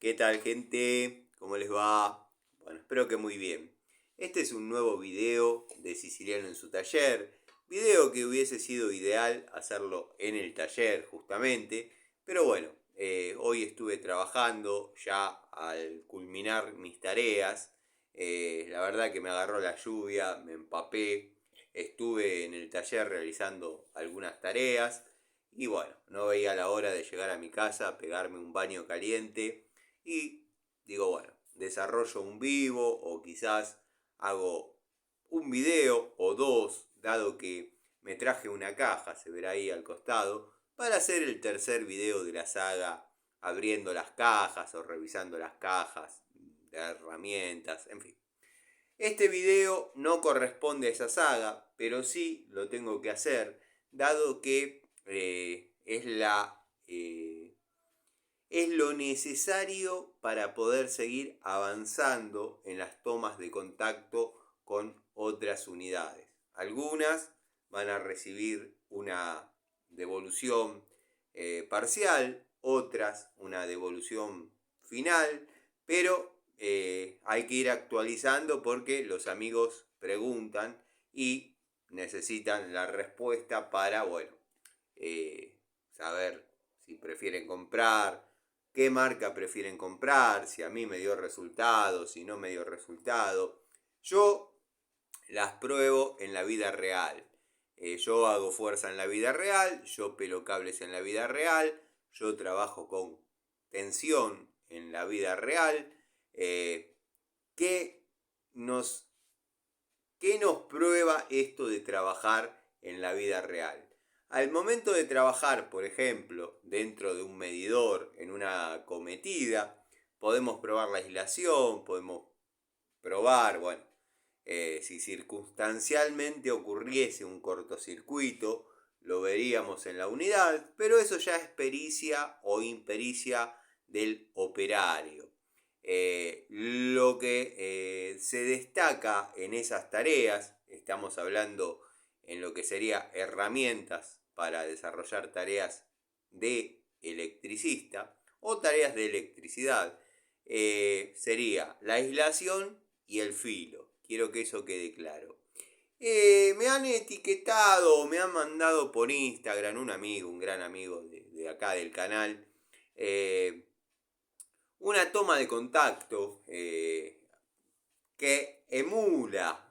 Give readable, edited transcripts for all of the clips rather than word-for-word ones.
¿Qué tal, gente? ¿Cómo les va? Bueno, espero que muy bien. Este es un nuevo video de Siciliano en su taller. Video que hubiese sido ideal hacerlo en el taller, justamente. Pero bueno, hoy estuve trabajando ya al culminar mis tareas. La verdad que me agarró la lluvia, me empapé. Estuve en el taller realizando algunas tareas. Y bueno, no veía la hora de llegar a mi casa, pegarme un baño caliente y digo, bueno, desarrollo un vivo o quizás hago un video o dos, dado que me traje una caja, se verá ahí al costado, para hacer el tercer video de la saga, abriendo las cajas o revisando las cajas de herramientas, en fin. Este video no corresponde a esa saga, pero sí lo tengo que hacer, dado que es lo necesario para poder seguir avanzando en las tomas de contacto con otras unidades. Algunas van a recibir una devolución parcial, otras una devolución final, pero hay que ir actualizando porque los amigos preguntan y necesitan la respuesta para, bueno, saber si prefieren comprar, qué marca prefieren comprar, si a mí me dio resultado, si no me dio resultado. Yo las pruebo en la vida real. Yo hago fuerza en la vida real, yo pelo cables en la vida real, yo trabajo con tensión en la vida real. ¿Qué nos, ¿Qué nos prueba esto de trabajar en la vida real? Al momento de trabajar, por ejemplo, dentro de un medidor, en una cometida, podemos probar la aislación, podemos probar, bueno, si circunstancialmente ocurriese un cortocircuito, lo veríamos en la unidad, pero eso ya es pericia o impericia del operario. Lo que se destaca en esas tareas, estamos hablando en lo que sería herramientas para desarrollar tareas de electricista o tareas de electricidad, sería la aislación y el filo. Quiero que eso quede claro. Me han etiquetado, me han mandado por Instagram un amigo, un gran amigo de acá del canal, eh, una toma de contacto que emula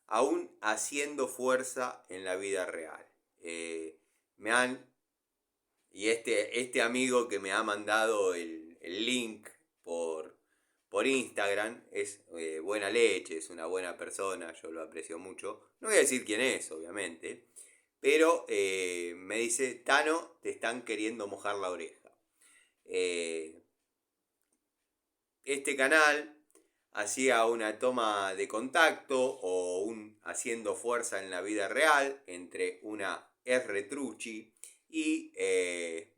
aún haciendo fuerza en la vida real. Me han Y este amigo que me ha mandado el link por Instagram es buena leche, es una buena persona, yo lo aprecio mucho. No voy a decir quién es, obviamente, pero me dice, Tano, te están queriendo mojar la oreja. Eh, este canal hacía una toma de contacto o un haciendo fuerza en la vida real entre una R Trucci y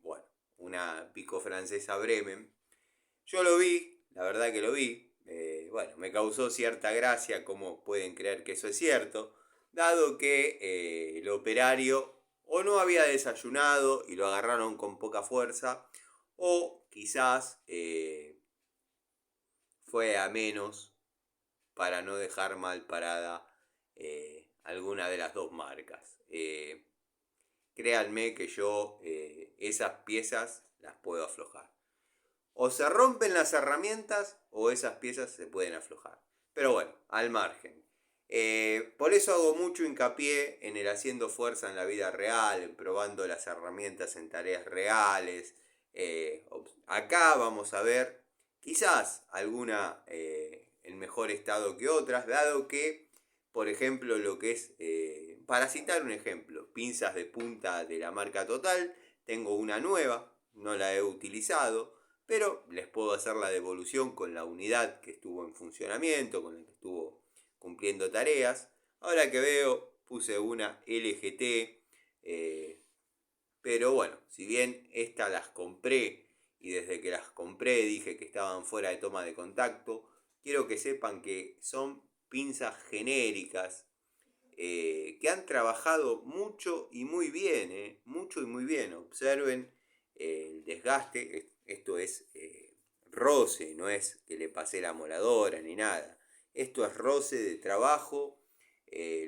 bueno, una pico francesa Bremen. Yo lo vi, la verdad que lo vi. Bueno, me causó cierta gracia cómo pueden creer que eso es cierto, dado que el operario o no había desayunado y lo agarraron con poca fuerza, o quizás fue a menos para no dejar mal parada alguna de las dos marcas. Créanme que yo esas piezas las puedo aflojar. O se rompen las herramientas o esas piezas se pueden aflojar. Pero bueno, al margen. Por eso hago mucho hincapié en el haciendo fuerza en la vida real, en probando las herramientas en tareas reales. Acá vamos a ver quizás alguna en mejor estado que otras, dado que, por ejemplo, lo que es, para citar un ejemplo, pinzas de punta de la marca Total, tengo una nueva, no la he utilizado, pero les puedo hacer la devolución con la unidad que estuvo en funcionamiento, con la que estuvo cumpliendo tareas. Ahora que veo, puse una LGT, pero bueno, si bien estas las compré y desde que las compré dije que estaban fuera de toma de contacto, quiero que sepan que son pinzas genéricas que han trabajado mucho y muy bien, mucho y muy bien. Observen el desgaste, esto es roce, no es que le pasé la moladora ni nada. Esto es roce de trabajo,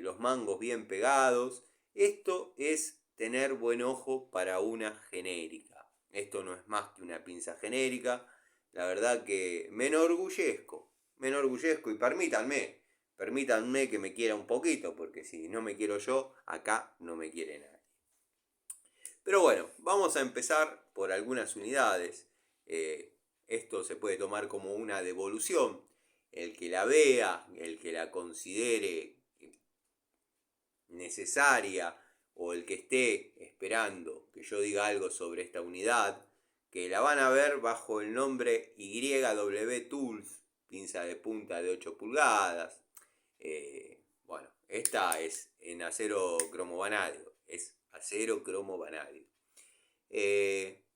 los mangos bien pegados. Esto es tener buen ojo para una genérica. Esto no es más que una pinza genérica. La verdad que me enorgullezco y permítanme que me quiera un poquito, porque si no me quiero yo, acá no me quiere nadie. Pero bueno, vamos a empezar por algunas unidades. Esto se puede tomar como una devolución. El que la vea, el que la considere necesaria o el que esté esperando que yo diga algo sobre esta unidad, que la van a ver bajo el nombre YW Tools, pinza de punta de 8 pulgadas. Bueno, esta es en acero cromo vanadio, es acero cromo vanadio.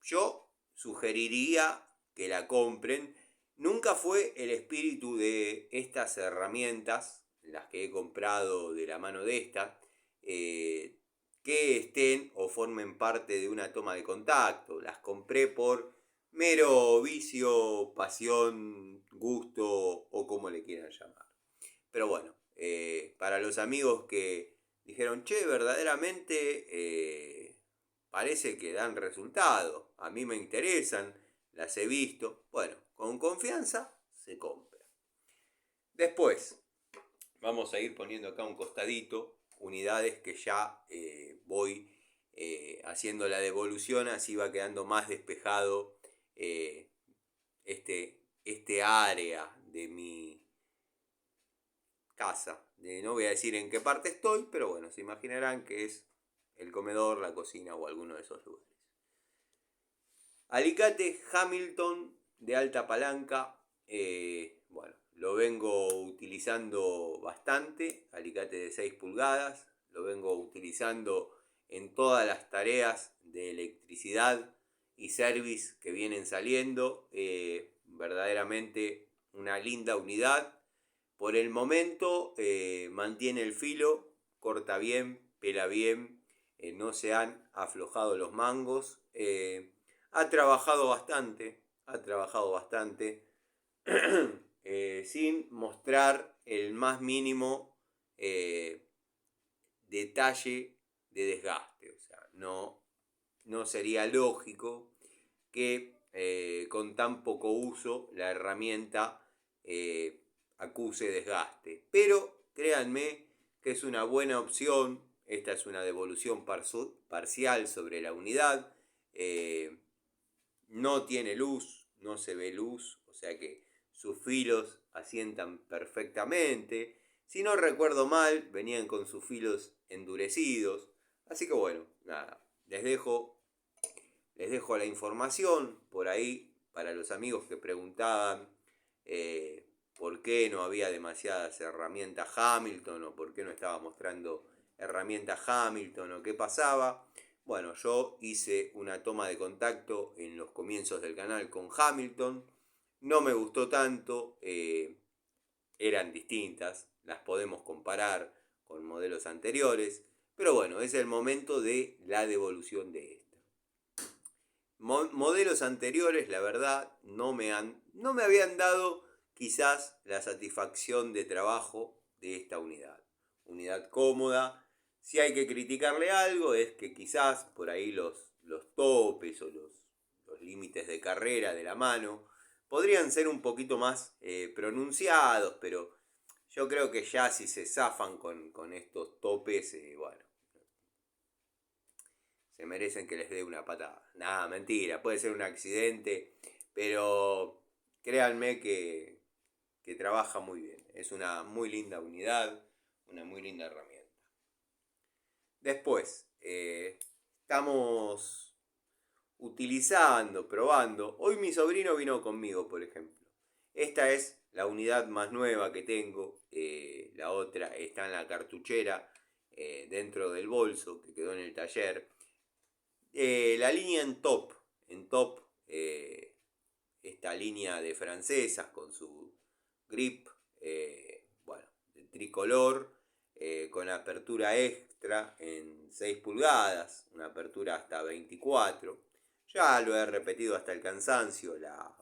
Yo sugeriría que la compren. Nunca fue el espíritu de estas herramientas, las que he comprado de la mano de esta, que estén o formen parte de una toma de contacto. Las compré por mero vicio, pasión, gusto o como le quieran llamar. Pero bueno, para los amigos que dijeron, che, verdaderamente parece que dan resultado, a mí me interesan, las he visto, bueno, con confianza se compra. Después, vamos a ir poniendo acá un costadito, unidades que ya voy haciendo la devolución, así va quedando más despejado este área de mi casa. No voy a decir en qué parte estoy, pero bueno, se imaginarán que es el comedor, la cocina o alguno de esos lugares. Alicate Hamilton de alta palanca, bueno, lo vengo utilizando bastante, alicate de 6 pulgadas, lo vengo utilizando en todas las tareas de electricidad y service que vienen saliendo, verdaderamente una linda unidad. Por el momento mantiene el filo, corta bien, pela bien, no se han aflojado los mangos. Ha trabajado bastante sin mostrar el más mínimo detalle de desgaste. O sea, no sería lógico que con tan poco uso la herramienta acuse desgaste. Pero créanme que es una buena opción. Esta es una devolución parcial sobre la unidad. No tiene luz, no se ve luz, o sea que sus filos asientan perfectamente. Si no recuerdo mal, venían con sus filos endurecidos. Así que bueno, nada, les dejo la información por ahí para los amigos que preguntaban por qué no había demasiadas herramientas Hamilton o por qué no estaba mostrando herramientas Hamilton o qué pasaba. Bueno, yo hice una toma de contacto en los comienzos del canal con Hamilton. No me gustó tanto, eran distintas, las podemos comparar con modelos anteriores. Pero bueno, es el momento de la devolución de esta. Modelos anteriores, la verdad, no me habían dado quizás la satisfacción de trabajo de esta unidad. Unidad cómoda. Si hay que criticarle algo es que quizás por ahí los topes o los límites de carrera de la mano podrían ser un poquito más pronunciados, pero yo creo que ya si se zafan con estos topes, bueno, se merecen que les dé una patada. Nada, mentira, puede ser un accidente, pero créanme que trabaja muy bien. Es una muy linda unidad, una muy linda herramienta. Después, estamos utilizando, probando. Hoy mi sobrino vino conmigo, por ejemplo. Esta es la unidad más nueva que tengo. La otra está en la cartuchera, dentro del bolso que quedó en el taller. La línea en top, esta línea de francesas con su grip, bueno, de tricolor, con apertura extra en 6 pulgadas, una apertura hasta 24. Ya lo he repetido hasta el cansancio, la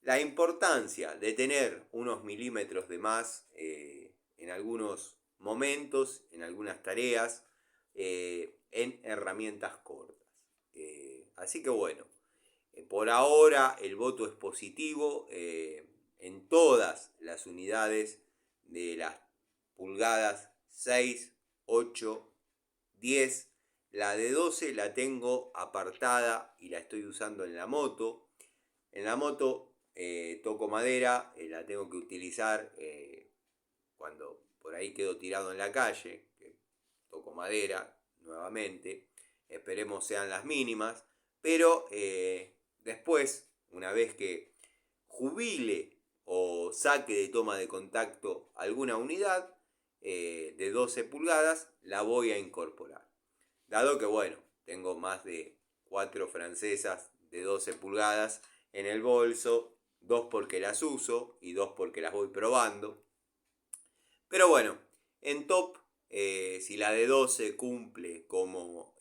la importancia de tener unos milímetros de más en algunos momentos, en algunas tareas, en herramientas cortas. Así que bueno, por ahora el voto es positivo en todas las unidades de las pulgadas 6, 8, 10. La de 12 la tengo apartada y la estoy usando en la moto. En la moto toco madera, la tengo que utilizar cuando por ahí quedo tirado en la calle, que toco madera nuevamente. Esperemos sean las mínimas, pero después, una vez que jubile o saque de toma de contacto alguna unidad de 12 pulgadas, la voy a incorporar. Dado que, bueno, tengo más de 4 francesas de 12 pulgadas en el bolso, 2 porque las uso y 2 porque las voy probando. Pero bueno, en top, si la de 12 cumple como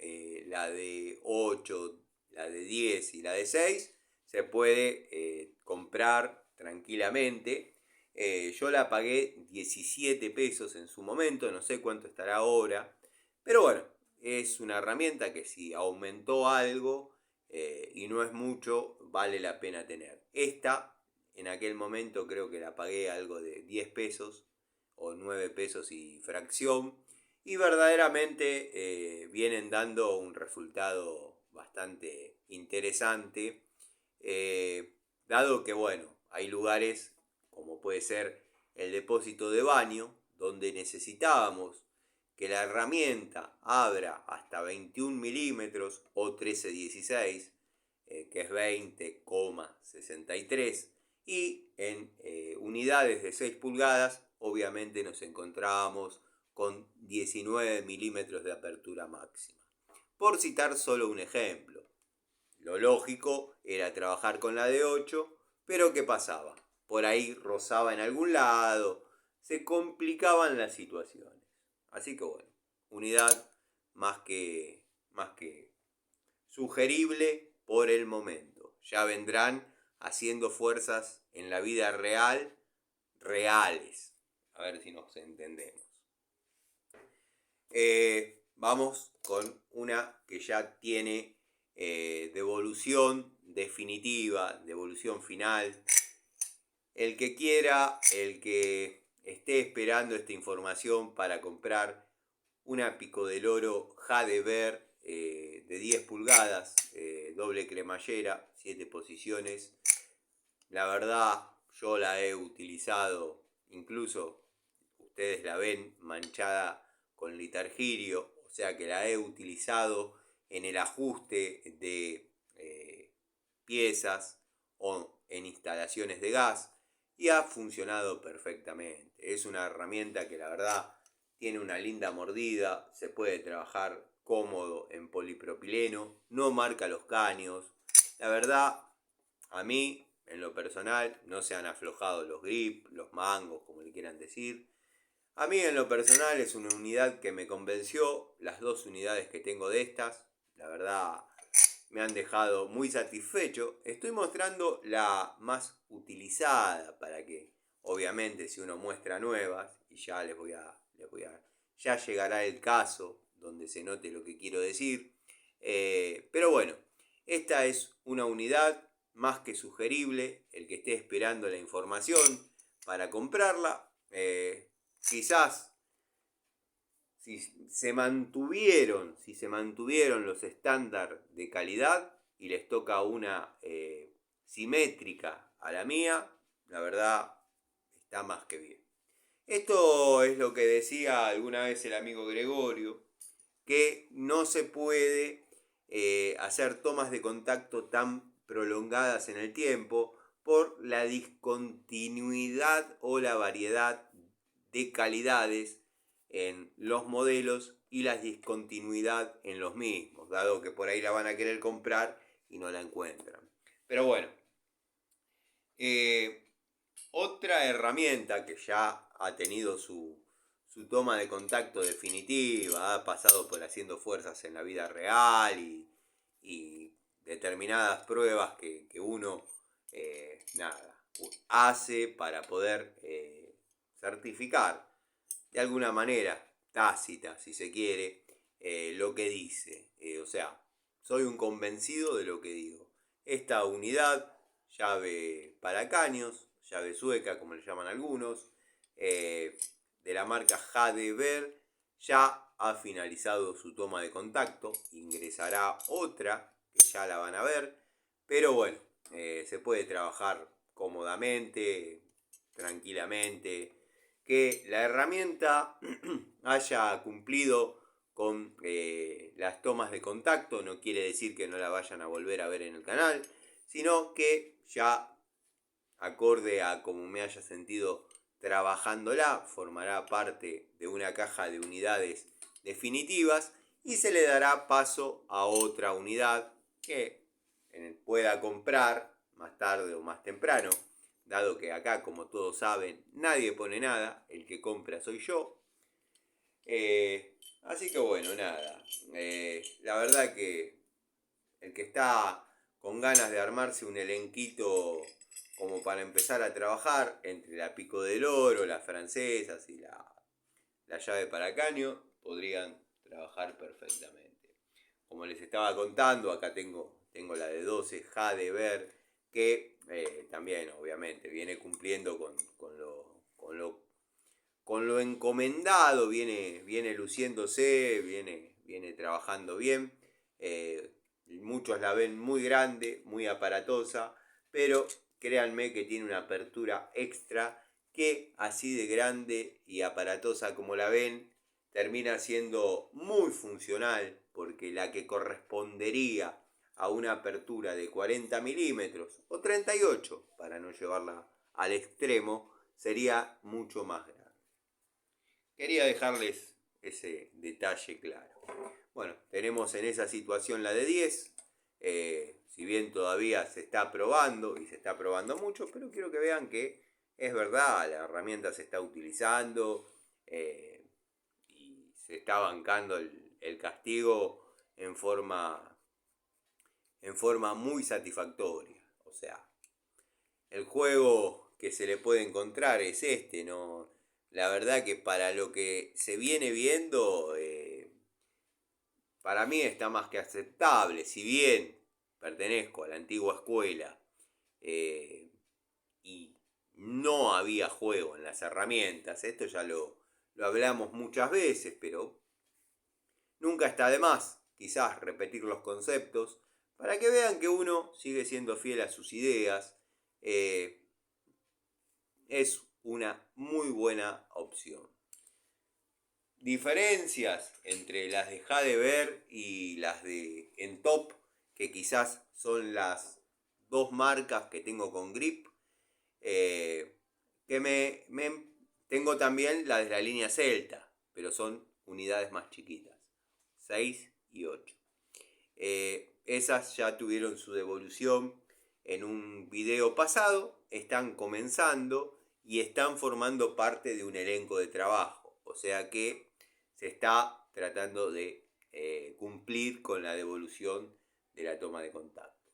la de 8, la de 10 y la de 6, se puede comprar tranquilamente. Yo la pagué 17 pesos en su momento, no sé cuánto estará ahora. Pero bueno, es una herramienta que si aumentó algo y no es mucho, vale la pena tener. Esta, en aquel momento creo que la pagué algo de 10 pesos o 9 pesos y fracción. Y verdaderamente vienen dando un resultado bastante interesante. Dado que, bueno, hay lugares como puede ser el depósito de baño, donde necesitábamos que la herramienta abra hasta 21 milímetros o 1316, que es 20,63, y en unidades de 6 pulgadas obviamente nos encontrábamos con 19 milímetros de apertura máxima. Por citar solo un ejemplo, lo lógico era trabajar con la de 8, pero ¿qué pasaba? Por ahí rozaba en algún lado, se complicaban las situaciones. Así que bueno, unidad más que sugerible por el momento. Ya vendrán haciendo fuerzas en la vida real, reales. A ver si nos entendemos. Vamos con una que ya tiene devolución definitiva, devolución final. El que quiera, el que esté esperando esta información para comprar una Pico del Oro Jade Ver de 10 pulgadas, doble cremallera, 7 posiciones. La verdad, yo la he utilizado, incluso ustedes la ven manchada con litargirio, o sea que la he utilizado en el ajuste de piezas o en instalaciones de gas y ha funcionado perfectamente. Es una herramienta que la verdad tiene una linda mordida, se puede trabajar cómodo en polipropileno, no marca los caños. La verdad, a mí, en lo personal, no se han aflojado los grips, los mangos, como le quieran decir. A mí, en lo personal, es una unidad que me convenció. Las 2 unidades que tengo de estas, la verdad, me han dejado muy satisfecho. Estoy mostrando la más utilizada para que, obviamente, si uno muestra nuevas, y ya ya llegará el caso donde se note lo que quiero decir. Pero bueno, esta es una unidad más que sugerible. El que esté esperando la información para comprarla, quizás si se mantuvieron los estándares de calidad y les toca una simétrica a la mía, la verdad está más que bien. Esto es lo que decía alguna vez el amigo Gregorio, que no se puede hacer tomas de contacto tan prolongadas en el tiempo por la discontinuidad o la variedad de calidades en los modelos y la discontinuidad en los mismos, dado que por ahí la van a querer comprar y no la encuentran. Pero bueno, otra herramienta que ya ha tenido su toma de contacto definitiva, ha pasado por haciendo fuerzas en la vida real y determinadas pruebas que uno hace para poder certificar de alguna manera tácita, si se quiere, lo que dice. O sea, soy un convencido de lo que digo. Esta unidad, llave para caños, llave sueca como le llaman algunos, de la marca Jadever, ya ha finalizado su toma de contacto. Ingresará otra que ya la van a ver, pero bueno, se puede trabajar cómodamente, tranquilamente. Que la herramienta haya cumplido con las tomas de contacto no quiere decir que no la vayan a volver a ver en el canal, sino que ya acorde a como me haya sentido trabajándola, formará parte de una caja de unidades definitivas y se le dará paso a otra unidad que pueda comprar más tarde o más temprano, dado que acá, como todos saben, nadie pone nada, el que compra soy yo. Así que bueno, nada. La verdad que el que está con ganas de armarse un elenquito como para empezar a trabajar entre la Pico del Oro, las francesas y la llave para caño, podrían trabajar perfectamente. Como les estaba contando, acá tengo la de 12 Jadever, que también obviamente viene cumpliendo con lo encomendado, viene luciéndose, viene trabajando bien. Muchos la ven muy grande, muy aparatosa, pero créanme que tiene una apertura extra que así de grande y aparatosa como la ven, termina siendo muy funcional, porque la que correspondería a una apertura de 40 milímetros o 38, para no llevarla al extremo, sería mucho más grande. Quería dejarles ese detalle claro. Bueno, tenemos en esa situación la de 10. Si bien todavía se está probando y se está probando mucho, pero quiero que vean que es verdad, la herramienta se está utilizando y se está bancando el castigo en forma muy satisfactoria. O sea, el juego que se le puede encontrar es este, ¿no? La verdad que para lo que se viene viendo, para mí está más que aceptable. Si bien pertenezco a la antigua escuela eh, y no había juego en las herramientas, esto ya lo hablamos muchas veces, pero nunca está de más quizás repetir los conceptos para que vean que uno sigue siendo fiel a sus ideas. Es una muy buena opción. Diferencias entre las de Jadever y las de Entop, que quizás son las dos marcas que tengo con grip. Que tengo también las de la línea Celta, pero son unidades más chiquitas, 6 y 8. Esas ya tuvieron su devolución en un video pasado, están comenzando y están formando parte de un elenco de trabajo. O sea que se está tratando de cumplir con la devolución de la toma de contacto.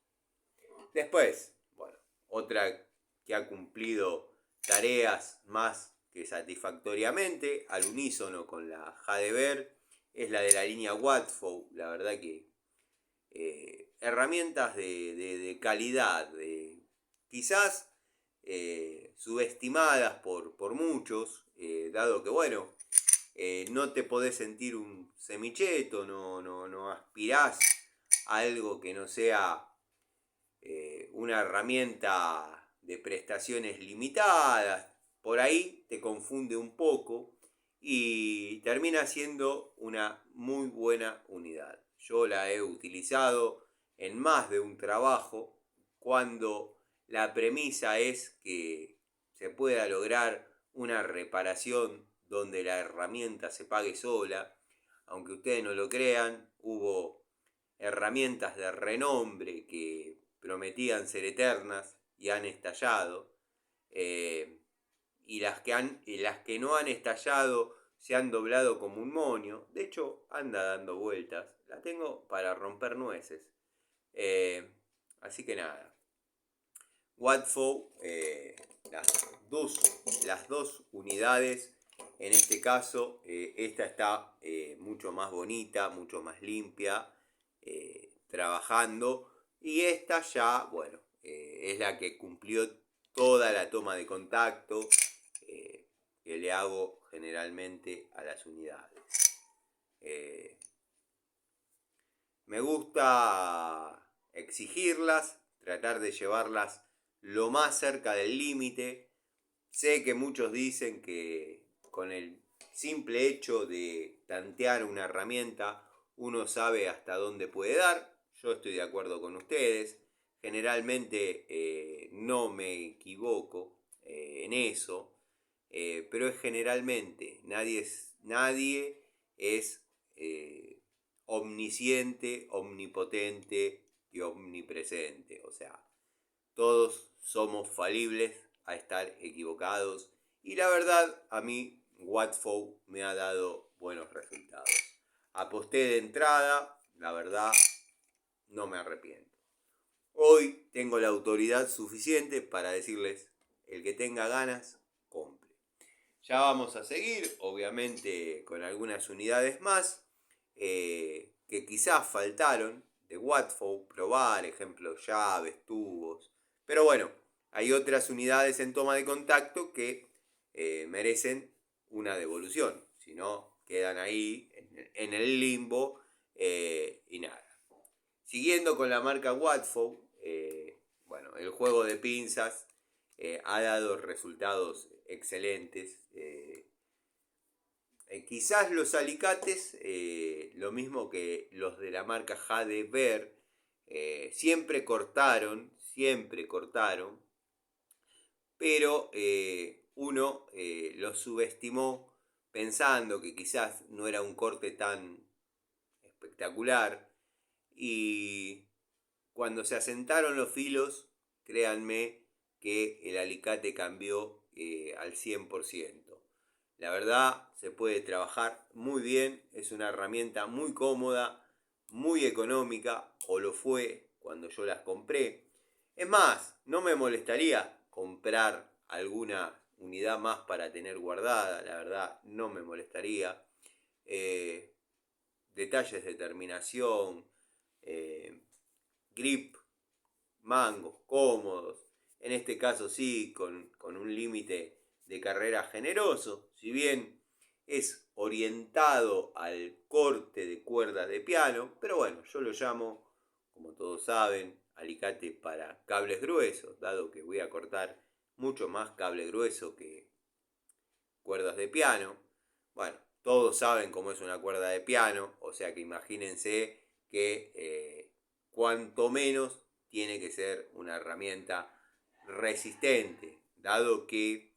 Después, bueno, otra que ha cumplido tareas más que satisfactoriamente, al unísono con la Jadever, es la de la línea Watford. La verdad que herramientas de calidad, quizás subestimadas por muchos, dado que, bueno, no te podés sentir un semicheto, no aspirás a algo que no sea una herramienta de prestaciones limitadas. Por ahí te confunde un poco y termina siendo una muy buena unidad. Yo la he utilizado en más de un trabajo cuando la premisa es que se pueda lograr una reparación donde la herramienta se pague sola. Aunque ustedes no lo crean, hubo herramientas de renombre que prometían ser eternas y han estallado. Y las que no han estallado se han doblado como un moño. De hecho, anda dando vueltas. La tengo para romper nueces. Así que nada. Watford las dos unidades. En este caso, esta está mucho más bonita, mucho más limpia, trabajando. Y esta ya, bueno, es la que cumplió toda la toma de contacto que le hago generalmente a las unidades. Me gusta exigirlas, tratar de llevarlas lo más cerca del límite. Sé que muchos dicen que con el simple hecho de tantear una herramienta uno sabe hasta dónde puede dar. Yo estoy de acuerdo con ustedes. Generalmente no me equivoco en eso, pero es generalmente. Nadie es omnisciente, omnipotente y omnipresente. O sea, todos somos falibles a estar equivocados. Y la verdad, a mí Watfow me ha dado buenos resultados. Aposté de entrada, la verdad, no me arrepiento. Hoy tengo la autoridad suficiente para decirles, el que tenga ganas, compre. Ya vamos a seguir, obviamente, con algunas unidades más que quizás faltaron de Watfow, probar, ejemplo, llaves, tubos. Pero bueno, hay otras unidades en toma de contacto que merecen una devolución. Si no, quedan ahí en el limbo y nada. Siguiendo con la marca Watfow, bueno, el juego de pinzas ha dado resultados excelentes. Quizás los alicates, lo mismo que los de la marca Jade Bear, siempre cortaron, pero uno los subestimó pensando que quizás no era un corte tan espectacular, y cuando se asentaron los filos, créanme que el alicate cambió al 100%. La verdad, se puede trabajar muy bien, es una herramienta muy cómoda, muy económica, o lo fue cuando yo las compré. Es más, no me molestaría comprar alguna unidad más para tener guardada, la verdad, no me molestaría. Detalles de terminación, grip, mangos cómodos, en este caso sí, con un límite de carrera generoso, si bien es orientado al corte de cuerdas de piano, pero bueno, yo lo llamo, como todos saben, alicate para cables gruesos, dado que voy a cortar mucho más cable grueso que cuerdas de piano. Bueno, todos saben cómo es una cuerda de piano, o sea que imagínense que cuanto menos tiene que ser una herramienta resistente, dado que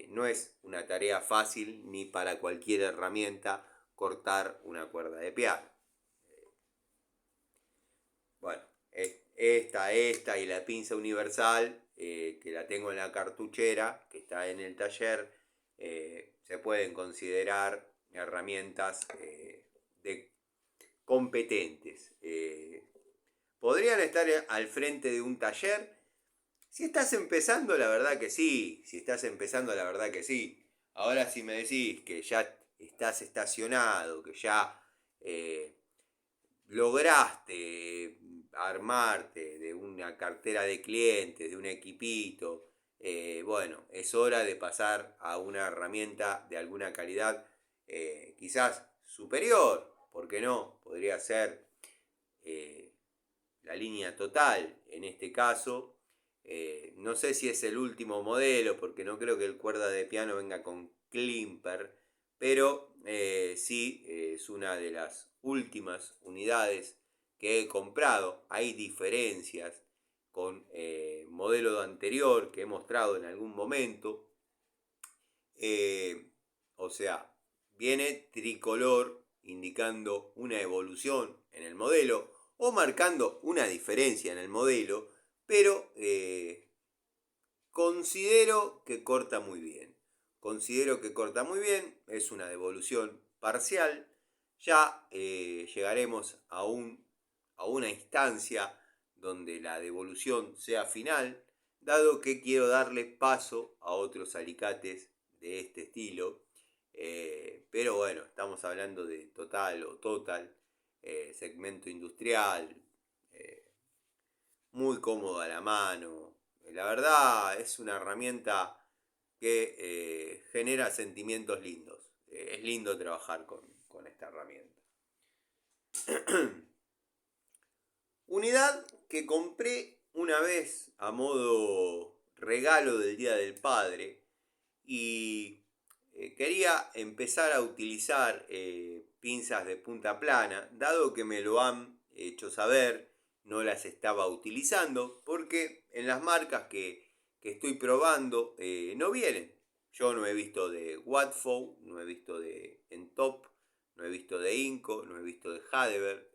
no es una tarea fácil ni para cualquier herramienta cortar una cuerda de piano. Bueno, esta y la pinza universal, que la tengo en la cartuchera, que está en el taller, se pueden considerar herramientas competentes. Podrían estar al frente de un taller. Si estás empezando, la verdad que sí. Ahora si me decís que ya estás estacionado, que ya lograste armarte de una cartera de clientes, de un equipito, bueno, es hora de pasar a una herramienta de alguna calidad quizás superior, ¿por qué no? Podría ser la línea total en este caso. No sé si es el último modelo, porque no creo que el cuerda de piano venga con climper, pero sí es una de las últimas unidades que he comprado. Hay diferencias con modelo anterior que he mostrado en algún momento. O sea, viene tricolor indicando una evolución en el modelo o marcando una diferencia en el modelo, pero considero que corta muy bien. Es una devolución parcial. Ya llegaremos a una instancia donde la devolución sea final, dado que quiero darle paso a otros alicates de este estilo. Pero bueno, estamos hablando de Total o Total, segmento industrial, eh, muy cómodo a la mano. La verdad es una herramienta que genera sentimientos lindos. Es lindo trabajar con esta herramienta. Unidad que compré una vez a modo regalo del Día del Padre y quería empezar a utilizar pinzas de punta plana, dado que me lo han hecho saber, no las estaba utilizando porque en las marcas que estoy probando no vienen. Yo no he visto de Watford, no he visto de Entop, no he visto de Inco, no he visto de Hadever.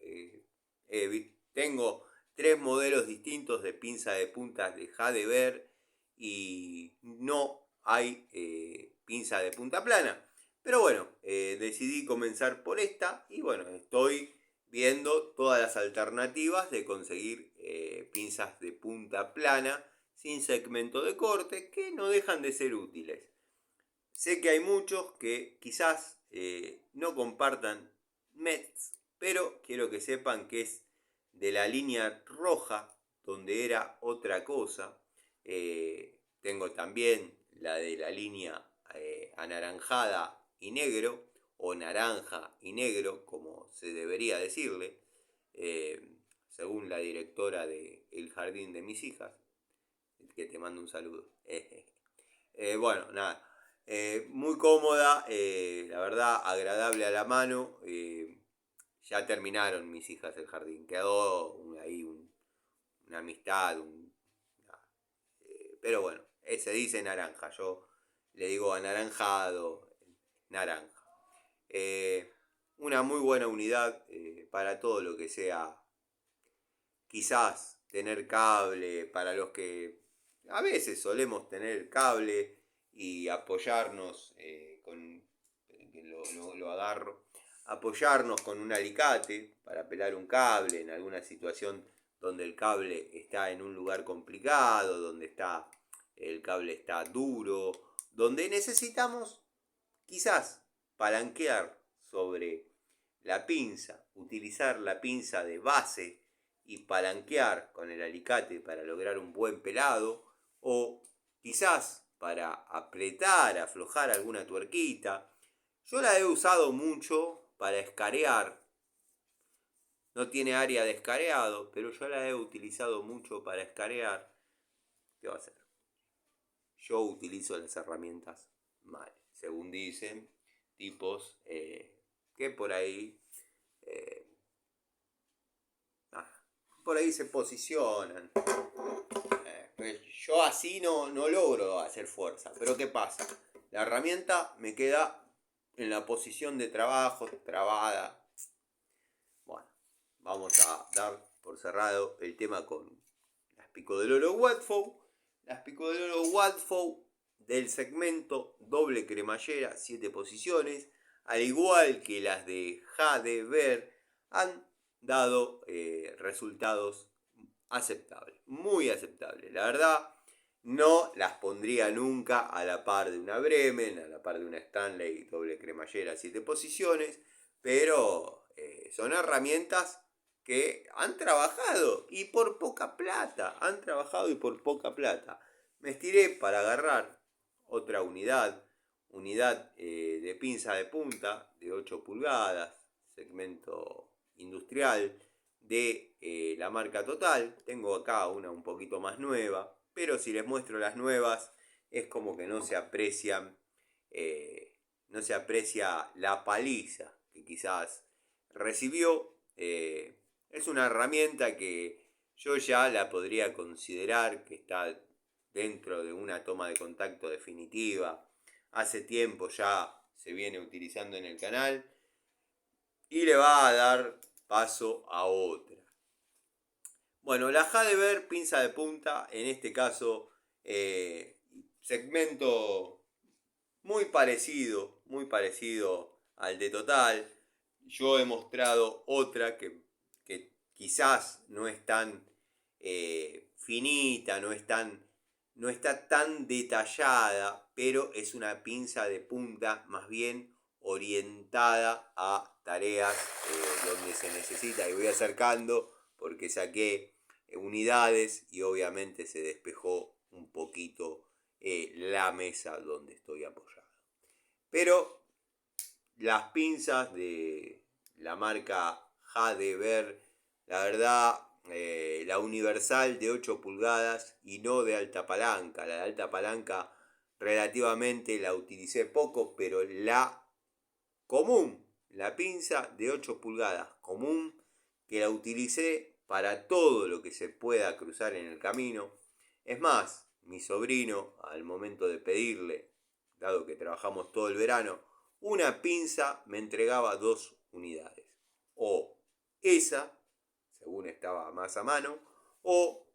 Tengo 3 modelos distintos de pinza de puntas de Hadever y no hay pinza de punta plana. Pero bueno, decidí comenzar por esta y bueno, estoy viendo todas las alternativas de conseguir pinzas de punta plana sin segmento de corte que no dejan de ser útiles. Sé que hay muchos que quizás no compartan Mets, pero quiero que sepan que es de la línea roja, donde era otra cosa. Tengo también la de la línea anaranjada y negro, o naranja y negro, como se debería decirle, según la directora de El Jardín de Mis Hijas, que te mando un saludo. Bueno, nada. Muy cómoda, la verdad, agradable a la mano. Ya terminaron mis hijas el jardín. Quedó ahí una amistad. Pero bueno, se dice naranja. Yo le digo anaranjado, naranja. Una muy buena unidad para todo lo que sea. Quizás tener cable, para los que a veces solemos tener cable y apoyarnos lo agarro, apoyarnos con un alicate para pelar un cable en alguna situación donde el cable está en un lugar complicado, donde el cable está duro, donde necesitamos quizás palanquear sobre la pinza, utilizar la pinza de base y palanquear con el alicate para lograr un buen pelado, o quizás para apretar, aflojar alguna tuerquita. Yo la he usado mucho para escarear. No tiene área de escareado, pero yo la he utilizado mucho para escarear. ¿Qué va a hacer? Yo utilizo las herramientas mal, según dicen tipos que eh, por ahí se posicionan. Pues yo así no logro hacer fuerza. Pero ¿qué pasa? La herramienta me queda en la posición de trabajo, trabada. Bueno, vamos a dar por cerrado el tema con las Pico del Oro Watford. Las Pico del Oro Watford del segmento doble cremallera, 7 posiciones, al igual que las de Hadever, han dado resultados aceptables, muy aceptables. La verdad, no las pondría nunca a la par de una Bremen, a la par de una Stanley doble cremallera, 7 posiciones, pero son herramientas que han trabajado y por poca plata, Me estiré para agarrar otra unidad de pinza de punta de 8 pulgadas, segmento industrial de la marca Total. Tengo acá una un poquito más nueva, pero si les muestro las nuevas es como que no se aprecian, no se aprecia la paliza que quizás recibió. Es una herramienta que yo ya la podría considerar que está dentro de una toma de contacto definitiva. Hace tiempo ya se viene utilizando en el canal y le va a dar paso a otra. Bueno, la Hadever pinza de punta, en este caso segmento muy parecido al de Total. Yo he mostrado otra que quizás no es tan finita, no es tan no está tan detallada, pero es una pinza de punta más bien orientada a tareas donde se necesita. Y voy acercando porque saqué unidades y obviamente se despejó un poquito la mesa donde estoy apoyado. Pero las pinzas de la marca Hadeber, la verdad, la universal de 8 pulgadas y no de alta palanca. La de alta palanca relativamente la utilicé poco, pero la común, la pinza de 8 pulgadas común, que la utilicé para todo lo que se pueda cruzar en el camino. Es más, mi sobrino, al momento de pedirle, dado que trabajamos todo el verano, una pinza, me entregaba 2 unidades. O esa, según estaba más a mano, o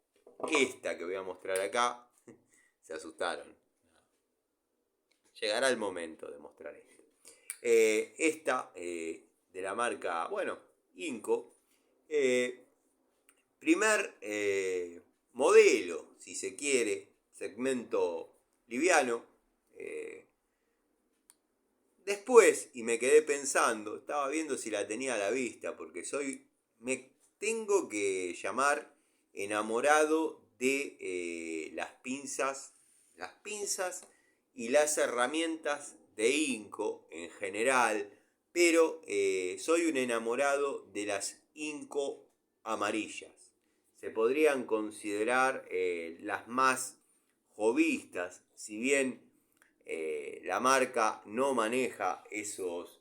esta que voy a mostrar acá. Se asustaron. Llegará el momento de mostrar esto. Esta de la marca, bueno, Inco, primer modelo, si se quiere, segmento liviano. Después, y me quedé pensando, estaba viendo si la tenía a la vista, porque me tengo que llamar enamorado de las pinzas y las herramientas de Inco en general, pero soy un enamorado de las Inco amarillas. Se podrían considerar las más jovistas, si bien la marca no maneja esas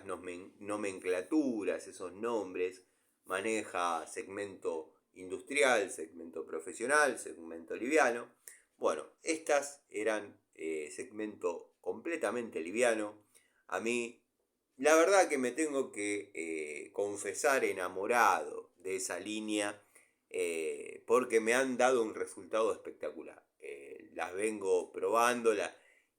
nomenclaturas, esos nombres, maneja segmento industrial, segmento profesional, segmento liviano. Bueno, estas eran segmento completamente liviano. A mí, la verdad que me tengo que confesar enamorado de esa línea porque me han dado un resultado espectacular. Las vengo probando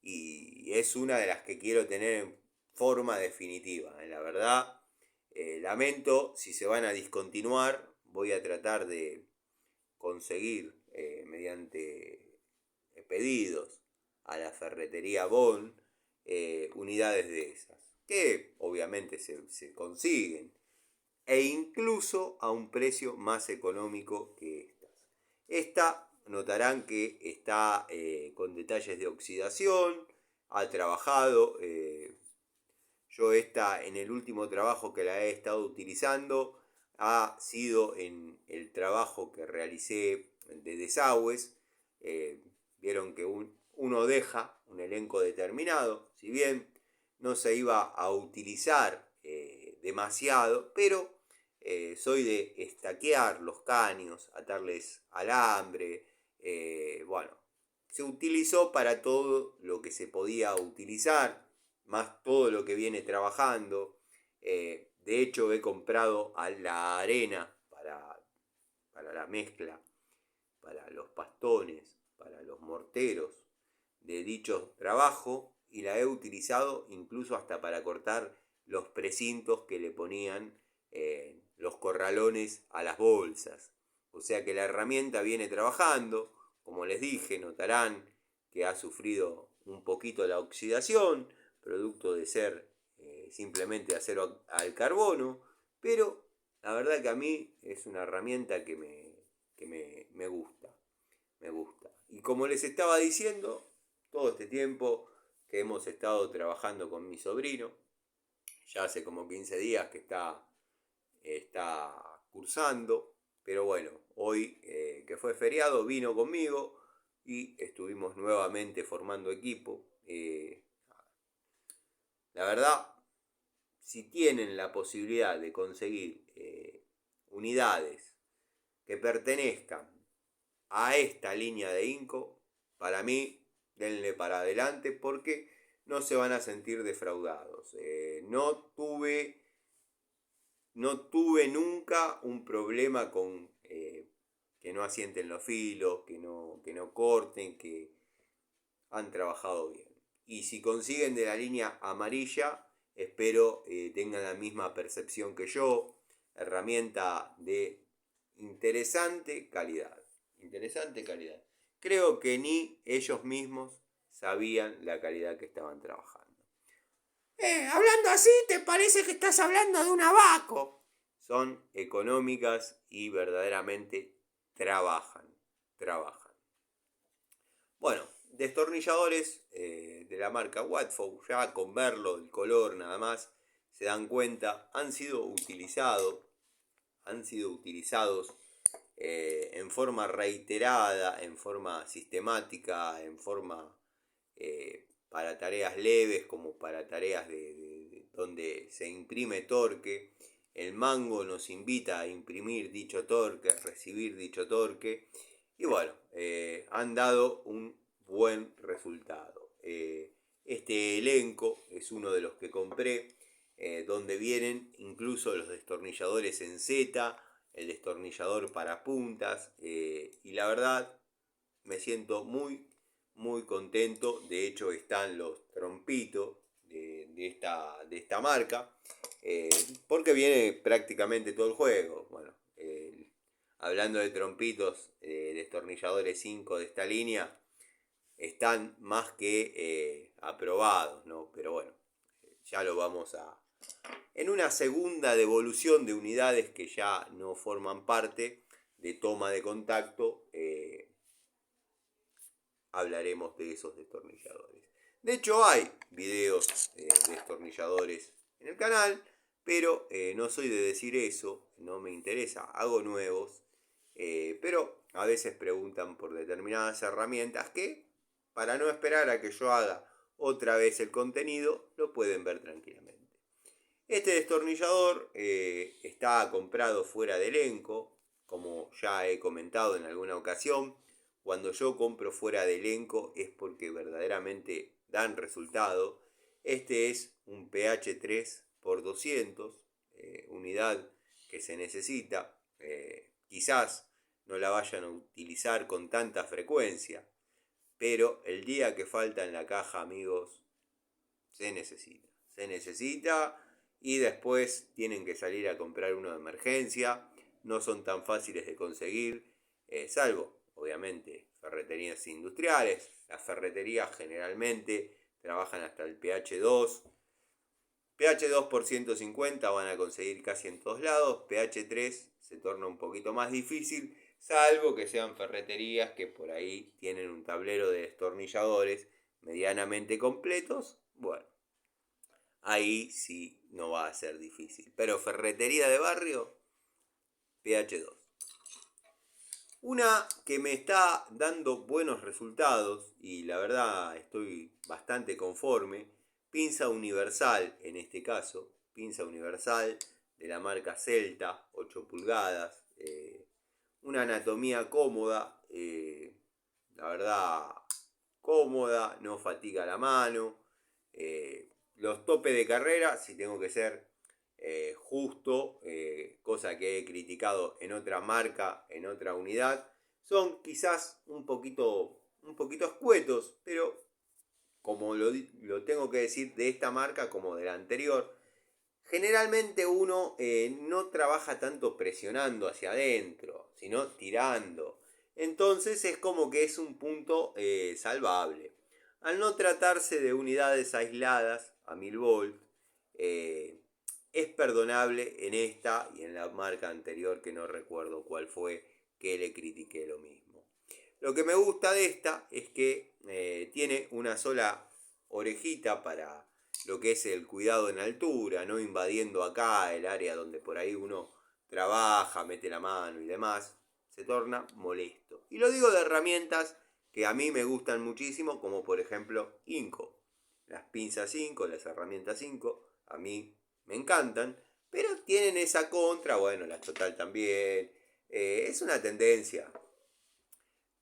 y es una de las que quiero tener en forma definitiva. La verdad, lamento si se van a discontinuar. Voy a tratar de conseguir mediante pedidos a la ferretería Bon unidades de esas, que obviamente se consiguen e incluso a un precio más económico que estas. Esta notarán que está con detalles de oxidación, ha trabajado, yo esta en el último trabajo que la he estado utilizando ha sido en el trabajo que realicé de desagües. Vieron que uno deja un elenco determinado, si bien no se iba a utilizar demasiado, pero soy de estaquear los caños, atarles alambre, bueno, se utilizó para todo lo que se podía utilizar, más todo lo que viene trabajando. De hecho, he comprado a la arena para la mezcla, para los pastones, para los morteros de dicho trabajo y la he utilizado incluso hasta para cortar los precintos que le ponían los corralones a las bolsas. O sea que la herramienta viene trabajando. Como les dije, notarán que ha sufrido un poquito la oxidación, producto de ser simplemente acero al carbono, pero la verdad que a mí es una herramienta que me gusta, me gusta. Y como les estaba diciendo, todo este tiempo que hemos estado trabajando con mi sobrino, ya hace como 15 días que está cursando, pero bueno, hoy que fue feriado vino conmigo y estuvimos nuevamente formando equipo. La verdad, si tienen la posibilidad de conseguir unidades que pertenezcan a esta línea de Inco, para mí, denle para adelante porque no se van a sentir defraudados. No tuve nunca un problema con que no asienten los filos, que no corten, que han trabajado bien. Y si consiguen de la línea amarilla, espero tengan la misma percepción que yo. Herramienta de interesante calidad. Interesante calidad. creo que ni ellos mismos sabían la calidad que estaban trabajando. Hablando así, ¿te parece que estás hablando de un abaco? Son económicas y verdaderamente trabajan. Bueno, destornilladores de la marca Watford, ya con verlo, el color nada más, se dan cuenta, han sido utilizados en forma reiterada, en forma sistemática, en forma para tareas leves como para tareas de donde se imprime torque. El mango nos invita a imprimir dicho torque, a recibir dicho torque. Y bueno, han dado un buen resultado. Este elenco es uno de los que compré, donde vienen incluso los destornilladores en Z, el destornillador para puntas, y la verdad me siento muy contento. De hecho están los trompitos de esta marca, porque viene prácticamente todo el juego. Bueno, hablando de trompitos, destornilladores 5 de esta línea, están más que aprobados, ¿no? Pero bueno, ya lo vamos a... En una segunda devolución de unidades que ya no forman parte de toma de contacto, hablaremos de esos destornilladores. De hecho hay videos de destornilladores en el canal, pero no soy de decir eso, no me interesa, hago nuevos, pero a veces preguntan por determinadas herramientas que, para no esperar a que yo haga otra vez el contenido, lo pueden ver tranquilamente. Este destornillador está comprado fuera de elenco, como ya he comentado en alguna ocasión. Cuando yo compro fuera de elenco es porque verdaderamente dan resultado. Este es un PH3 por 200, unidad que se necesita. Quizás no la vayan a utilizar con tanta frecuencia, pero el día que falta en la caja, amigos, se necesita. Se necesita y después tienen que salir a comprar uno de emergencia. No son tan fáciles de conseguir, salvo, obviamente, ferreterías industriales. Las ferreterías generalmente trabajan hasta el pH2. pH2 por 150 van a conseguir casi en todos lados. pH3 se torna un poquito más difícil, salvo que sean ferreterías que por ahí tienen un tablero de destornilladores medianamente completos. Bueno, ahí sí no va a ser difícil. Pero ferretería de barrio, pH2. Una que me está dando buenos resultados y la verdad estoy bastante conforme, pinza universal en este caso, pinza universal de la marca Celta, 8 pulgadas, una anatomía cómoda, la verdad cómoda, no fatiga la mano, los topes de carrera, si tengo que ser justo, cosa que he criticado en otra marca, en otra unidad, son quizás un poquito escuetos, pero como lo tengo que decir de esta marca como de la anterior, generalmente uno no trabaja tanto presionando hacia adentro, sino tirando. Entonces es como que es un punto salvable. Al no tratarse de unidades aisladas a 1000 volts, es perdonable en esta y en la marca anterior que no recuerdo cuál fue, que le critiqué lo mismo. Lo que me gusta de esta es que tiene una sola orejita para lo que es el cuidado en altura, no invadiendo acá el área donde por ahí uno trabaja, mete la mano y demás, se torna molesto. Y lo digo de herramientas que a mí me gustan muchísimo, como por ejemplo Inco. Las pinzas 5, las herramientas 5, a mí me encantan, pero tienen esa contra, bueno, la Total también, es una tendencia.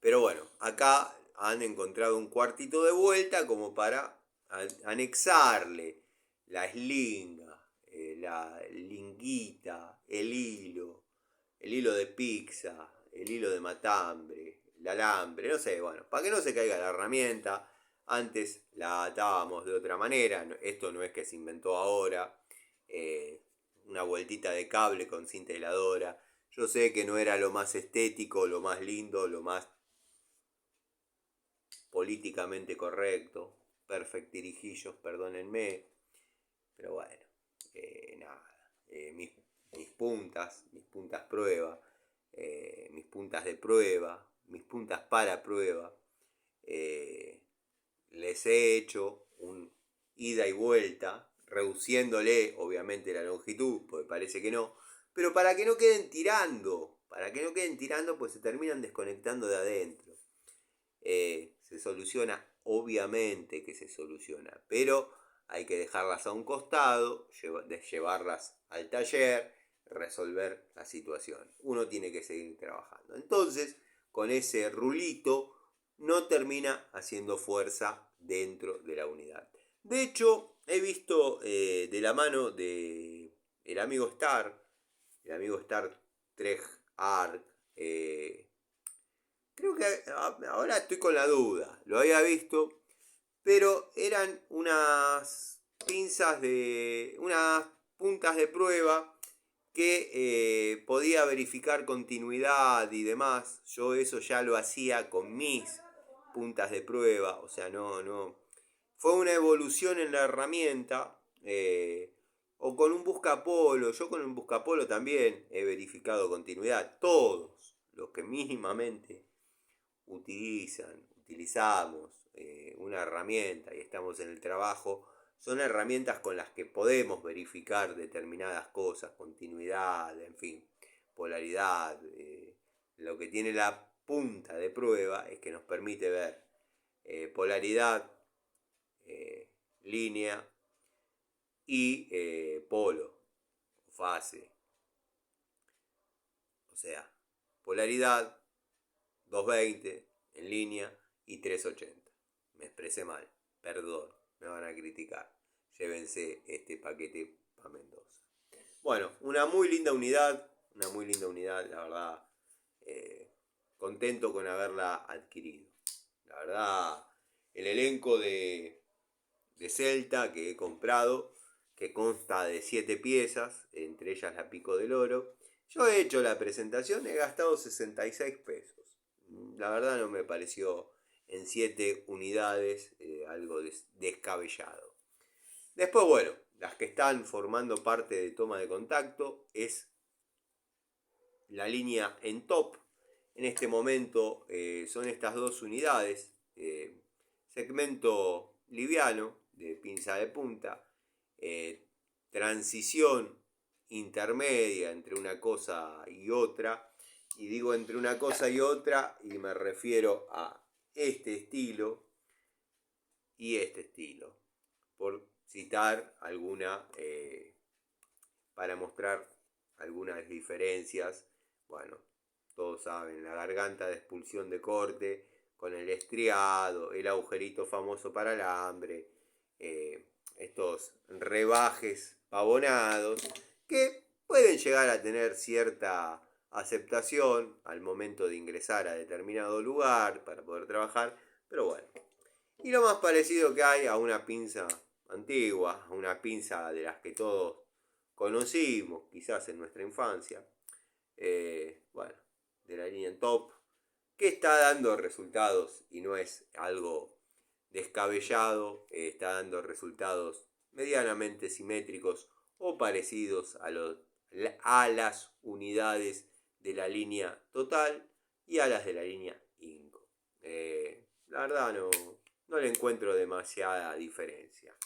Pero bueno, acá han encontrado un cuartito de vuelta como para anexarle la eslinga, la linguita, el hilo de pizza, el hilo de matambre, el alambre, no sé, bueno, para que no se caiga la herramienta. Antes la atábamos de otra manera, esto no es que se inventó ahora, una vueltita de cable con cinta heladora. Yo sé que no era lo más estético, lo más lindo, lo más políticamente correcto, perfectirijillos, perdónenme, pero bueno, nada, mis puntas prueba, mis puntas de prueba, mis puntas para prueba, les he hecho un ida y vuelta, reduciéndole obviamente la longitud, porque parece que no, pero para que no queden tirando, pues se terminan desconectando de adentro. Se soluciona, obviamente que se soluciona, pero hay que dejarlas a un costado, llevarlas al taller, resolver la situación. Uno tiene que seguir trabajando. Entonces, con ese rulito, no termina haciendo fuerza dentro de la unidad. De hecho, he visto de la mano de el amigo Star Trek Arc, creo que ahora estoy con la duda, lo había visto, pero eran unas puntas de prueba que podía verificar continuidad y demás. Yo eso ya lo hacía con mis puntas de prueba, o sea, no. Fue una evolución en la herramienta, o con un buscapolo. Yo con un buscapolo también he verificado continuidad. Todos los que mínimamente utilizamos una herramienta y estamos en el trabajo, son herramientas con las que podemos verificar determinadas cosas, continuidad, en fin, polaridad. Lo que tiene la punta de prueba es que nos permite ver polaridad, línea y polo, fase. O sea, polaridad 220 en línea y 380. Me expresé mal, perdón, me van a criticar. Llévense este paquete para Mendoza. Bueno, una muy linda unidad, la verdad, contento con haberla adquirido. La verdad, el elenco de Celta que he comprado, que consta de 7 piezas, entre ellas la Pico del Oro. Yo he hecho la presentación, he gastado 66 pesos. La verdad no me pareció en 7 unidades algo descabellado. Después, bueno, las que están formando parte de toma de contacto es la línea en top. En este momento son estas dos unidades. Segmento liviano de pinza de punta. Transición intermedia entre una cosa y otra. Y digo entre una cosa y otra y me refiero a este estilo y este estilo. Por citar alguna, para mostrar algunas diferencias. Bueno, todos saben, la garganta de expulsión de corte con el estriado, el agujerito famoso para alambre, estos rebajes pavonados que pueden llegar a tener cierta aceptación al momento de ingresar a determinado lugar para poder trabajar, pero bueno. Y lo más parecido que hay a una pinza antigua, a una pinza de las que todos conocimos, quizás en nuestra infancia, bueno, de la línea en top, que está dando resultados y no es algo descabellado, está dando resultados medianamente simétricos o parecidos a las unidades de la línea total y a las de la línea INCO. La verdad no le encuentro demasiada diferencia.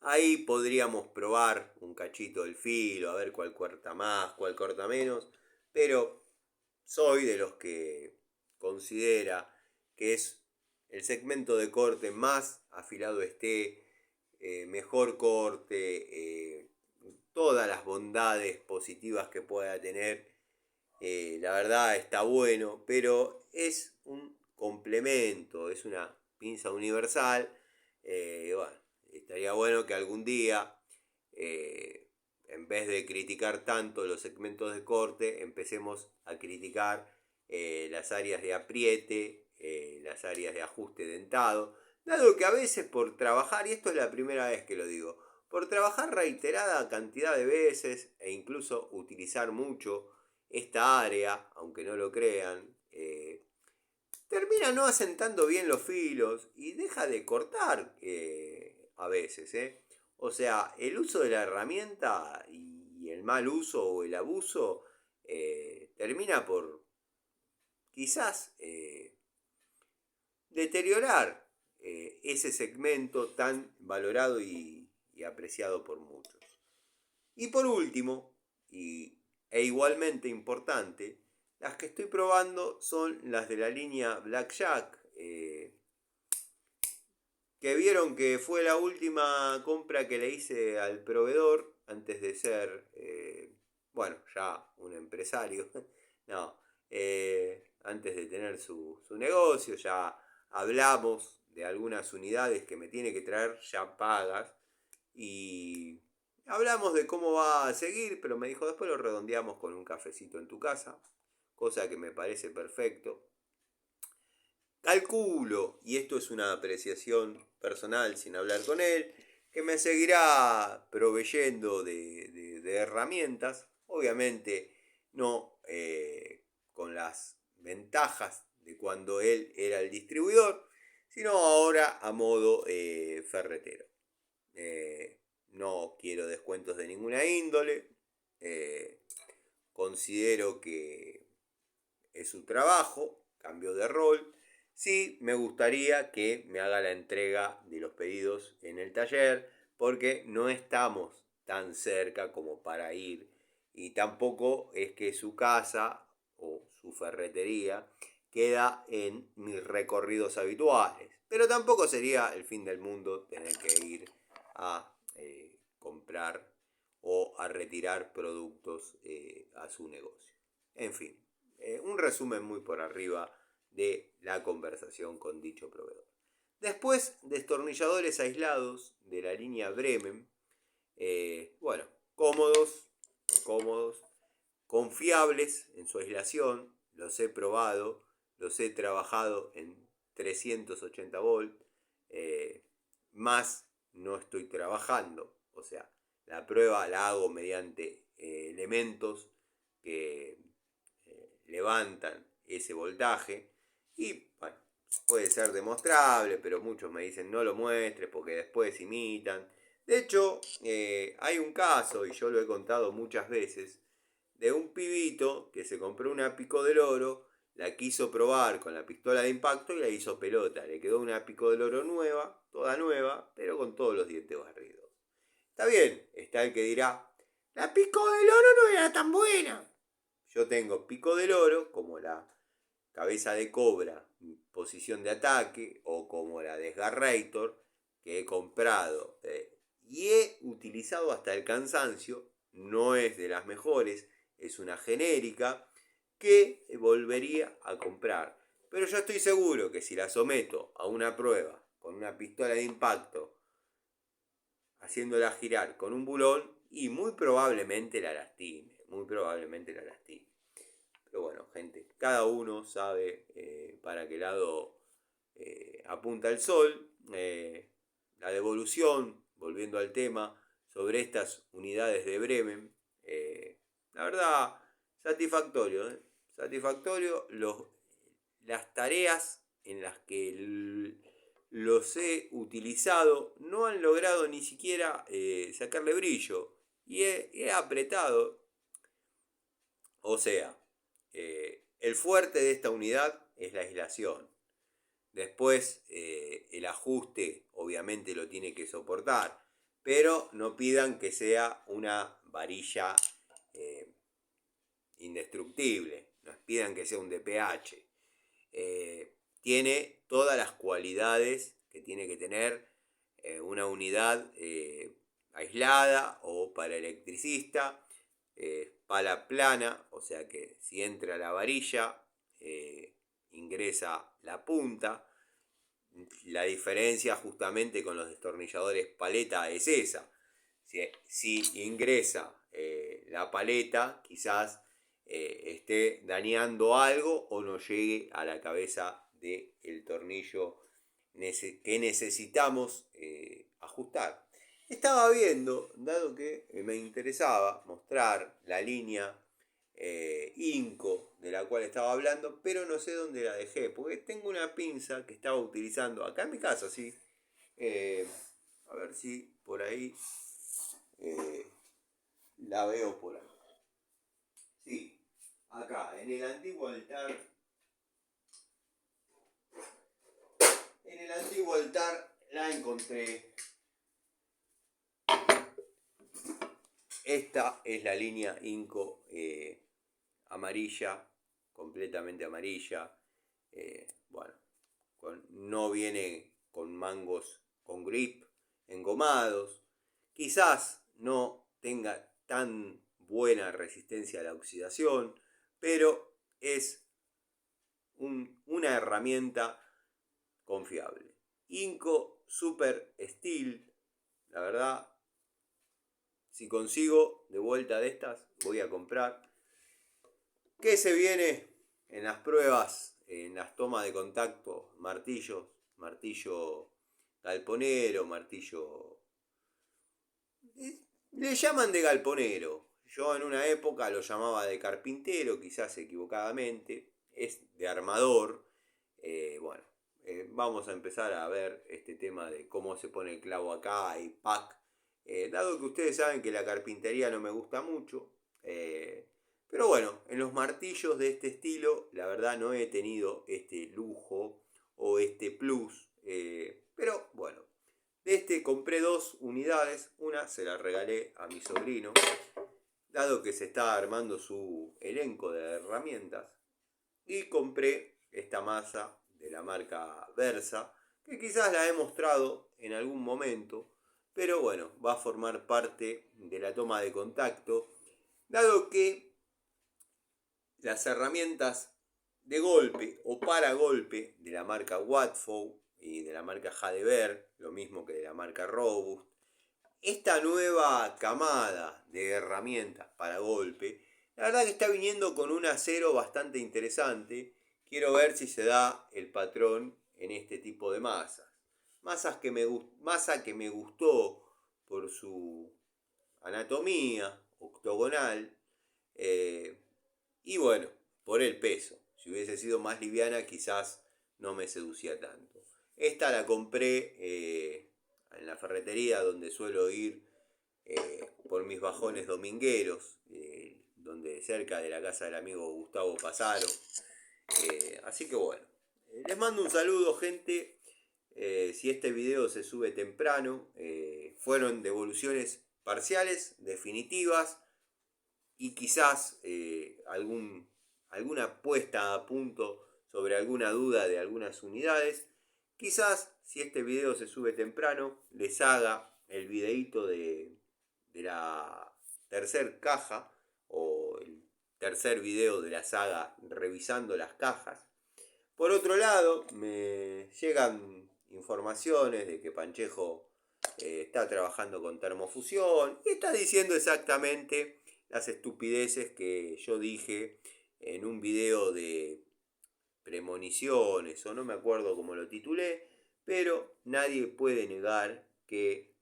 Ahí podríamos probar un cachito del filo, a ver cuál corta más, cuál corta menos, pero soy de los que considera que es el segmento de corte más afilado esté, mejor corte, todas las bondades positivas que pueda tener. La verdad está bueno, pero es un complemento, es una pinza universal. Bueno, estaría bueno que algún día, en vez de criticar tanto los segmentos de corte, empecemos a criticar las áreas de apriete, las áreas de ajuste dentado, dado que a veces por trabajar, y esto es la primera vez que lo digo, por trabajar reiterada cantidad de veces e incluso utilizar mucho esta área, aunque no lo crean, termina no asentando bien los filos y deja de cortar a veces. O sea, el uso de la herramienta y el mal uso o el abuso termina por quizás deteriorar ese segmento tan valorado y apreciado por muchos. Y por último, e igualmente importante, las que estoy probando son las de la línea Blackjack, que vieron que fue la última compra que le hice al proveedor antes de ser, bueno, ya un empresario. No, antes de tener su negocio, ya hablamos de algunas unidades que me tiene que traer ya pagas y hablamos de cómo va a seguir, pero me dijo después lo redondeamos con un cafecito en tu casa, cosa que me parece perfecto. Calculo, y esto es una apreciación personal sin hablar con él, que me seguirá proveyendo de herramientas, obviamente no con las ventajas de cuando él era el distribuidor, sino ahora a modo ferretero. No quiero descuentos de ninguna índole, considero que es su trabajo, cambio de rol. Sí, me gustaría que me haga la entrega de los pedidos en el taller, porque no estamos tan cerca como para ir, y tampoco es que su casa o su ferretería queda en mis recorridos habituales. Pero tampoco sería el fin del mundo tener que ir a comprar o a retirar productos a su negocio. En fin, un resumen muy por arriba de la conversación con dicho proveedor. Después, destornilladores aislados de la línea Bremen. Bueno, cómodos, confiables en su aislación. Los he probado, los he trabajado en 380 volt. Más no estoy trabajando. O sea, la prueba la hago mediante elementos que levantan ese voltaje y bueno, puede ser demostrable, pero muchos me dicen no lo muestres porque después imitan. De hecho, hay un caso, y yo lo he contado muchas veces, de un pibito que se compró una Pico del Oro, la quiso probar con la pistola de impacto y la hizo pelota. Le quedó una Pico del Oro nueva, toda nueva, pero con todos los dientes barridos. Está bien, está el que dirá, la Pico del Oro no era tan buena. Yo tengo Pico del Oro como la cabeza de cobra en posición de ataque o como la Desgarrator que he comprado y he utilizado hasta el cansancio. No es de las mejores, es una genérica que volvería a comprar. Pero yo estoy seguro que si la someto a una prueba con una pistola de impacto, haciéndola girar con un bulón, y muy probablemente la lastime, Pero bueno, gente, cada uno sabe para qué lado apunta el sol. La devolución, volviendo al tema, sobre estas unidades de Bremen, la verdad, satisfactorio. Satisfactorio las tareas en las que los he utilizado no han logrado ni siquiera sacarle brillo. Y he apretado. O sea, el fuerte de esta unidad es la aislación. Después el ajuste obviamente lo tiene que soportar. Pero no pidan que sea una varilla indestructible. No pidan que sea un DPH. Tiene todas las cualidades que tiene que tener una unidad aislada o para electricista. Pala plana, o sea que si entra la varilla ingresa la punta. La diferencia justamente con los destornilladores paleta es esa. Si ingresa la paleta, quizás esté dañando algo o no llegue a la cabeza del tornillo que necesitamos ajustar. Estaba viendo, dado que me interesaba mostrar la línea Inco, de la cual estaba hablando, pero no sé dónde la dejé, porque tengo una pinza que estaba utilizando acá en mi casa, sí. A ver si por ahí la veo por ahí. Sí, acá, en el antiguo altar. En el antiguo altar la encontré. Esta es la línea Inco amarilla, completamente amarilla. Bueno, no viene con mangos con grip, engomados. Quizás no tenga tan buena resistencia a la oxidación, pero es una herramienta confiable. Inco Super Steel, la verdad, si consigo de vuelta de estas, voy a comprar. ¿Qué se viene en las pruebas, en las tomas de contacto? Martillos, martillo galponero, martillo... Le llaman de galponero. Yo en una época lo llamaba de carpintero, quizás equivocadamente. Es de armador. Bueno, vamos a empezar a ver este tema de cómo se pone el clavo acá y pack. Dado que ustedes saben que la carpintería no me gusta mucho. Pero bueno, en los martillos de este estilo, la verdad no he tenido este lujo o este plus. Pero bueno, de este compré 2 unidades. Una se la regalé a mi sobrino, dado que se está armando su elenco de herramientas. Y compré esta masa de la marca Versa, que quizás la he mostrado en algún momento, pero bueno, va a formar parte de la toma de contacto, dado que las herramientas de golpe o para golpe de la marca Watfow y de la marca Jadever, lo mismo que de la marca Robust, esta nueva camada de herramientas para golpe, la verdad que está viniendo con un acero bastante interesante. Quiero ver si se da el patrón en este tipo de masas. Masa que me gustó por su anatomía octogonal. Y bueno, por el peso. Si hubiese sido más liviana, quizás no me seducía tanto. Esta la compré en la ferretería donde suelo ir por mis bajones domingueros, donde cerca de la casa del amigo Gustavo Pasaro. Así que bueno, les mando un saludo, gente. Si este video se sube temprano, fueron devoluciones parciales, definitivas, y quizás alguna puesta a punto sobre alguna duda de algunas unidades. Quizás si este video se sube temprano les haga el videito de la tercer caja o el tercer video de la saga revisando las cajas. Por otro lado, me llegan informaciones de que Panchejo está trabajando con termofusión y está diciendo exactamente las estupideces que yo dije en un video de premoniciones, o no me acuerdo cómo lo titulé, pero nadie puede negar que